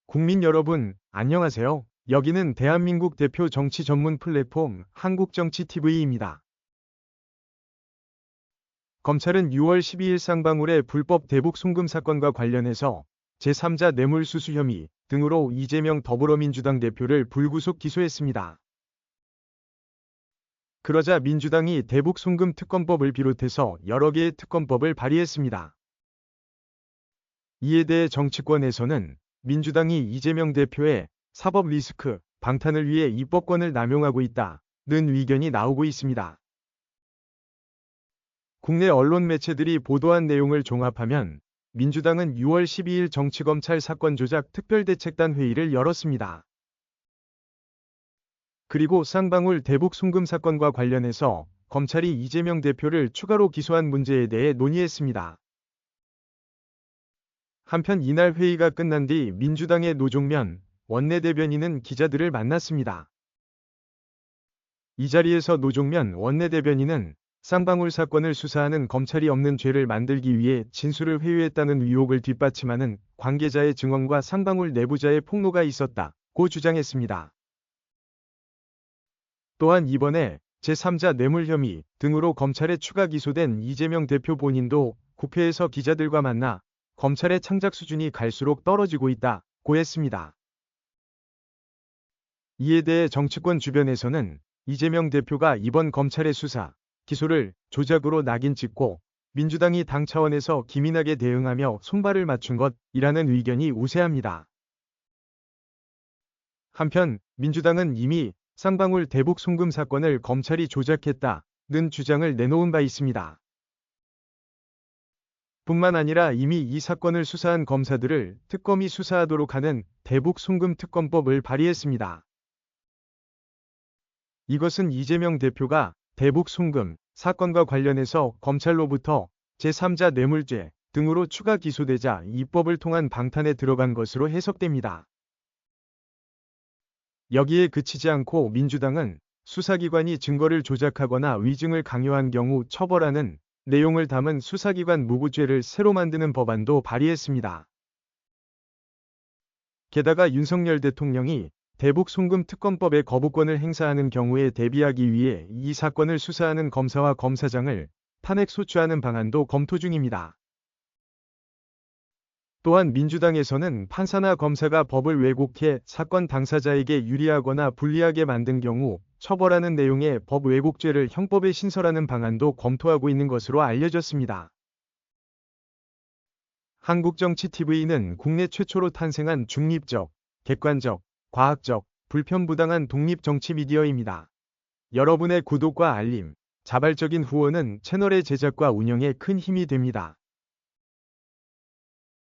국민 여러분, 안녕하세요. 여기는 대한민국 대표 정치 전문 플랫폼 한국정치TV입니다. 검찰은 6월 12일 쌍방울의 불법 대북 송금 사건과 관련해서 제3자 뇌물수수 혐의 등으로 이재명 더불어민주당 대표를 불구속 기소했습니다. 그러자 민주당이 대북 송금 특검법을 비롯해서 여러 개의 특검법을 발의했습니다. 이에 대해 정치권에서는 민주당이 이재명 대표의 사법 리스크 방탄을 위해 입법권을 남용하고 있다는 의견이 나오고 있습니다. 국내 언론 매체들이 보도한 내용을 종합하면 민주당은 6월 12일 정치검찰 사건 조작 특별대책단 회의를 열었습니다. 그리고 쌍방울 대북 송금 사건과 관련해서 검찰이 이재명 대표를 추가로 기소한 문제에 대해 논의했습니다. 한편 이날 회의가 끝난 뒤 민주당의 노종면 원내대변인은 기자들을 만났습니다. 이 자리에서 노종면 원내대변인은 쌍방울 사건을 수사하는 검찰이 없는 죄를 만들기 위해 진술을 회유했다는 의혹을 뒷받침하는 관계자의 증언과 쌍방울 내부자의 폭로가 있었다고 주장했습니다. 또한 이번에 제3자 뇌물 혐의 등으로 검찰에 추가 기소된 이재명 대표 본인도 국회에서 기자들과 만나 검찰의 창작 수준이 갈수록 떨어지고 있다고 했습니다. 이에 대해 정치권 주변에서는 이재명 대표가 이번 검찰의 수사, 기소를 조작으로 낙인 찍고 민주당이 당 차원에서 기민하게 대응하며 손발을 맞춘 것이라는 의견이 우세합니다. 한편 민주당은 이미 쌍방울 대북 송금 사건을 검찰이 조작했다는 주장을 내놓은 바 있습니다. 뿐만 아니라 이미 이 사건을 수사한 검사들을 특검이 수사하도록 하는 대북 송금 특검법을 발의했습니다. 이것은 이재명 대표가 대북 송금 사건과 관련해서 검찰로부터 제3자 뇌물죄 등으로 추가 기소되자 입법을 통한 방탄에 들어간 것으로 해석됩니다. 여기에 그치지 않고 민주당은 수사기관이 증거를 조작하거나 위증을 강요한 경우 처벌하는 내용을 담은 수사기관 무고죄를 새로 만드는 법안도 발의했습니다. 게다가 윤석열 대통령이 대북 송금 특검법의 거부권을 행사하는 경우에 대비하기 위해 이 사건을 수사하는 검사와 검사장을 탄핵 소추하는 방안도 검토 중입니다. 또한 민주당에서는 판사나 검사가 법을 왜곡해 사건 당사자에게 유리하거나 불리하게 만든 경우 처벌하는 내용의 법 왜곡죄를 형법에 신설하는 방안도 검토하고 있는 것으로 알려졌습니다. 한국정치TV는 국내 최초로 탄생한 중립적, 객관적, 과학적, 불편부당한 독립정치 미디어입니다. 여러분의 구독과 알림, 자발적인 후원은 채널의 제작과 운영에 큰 힘이 됩니다.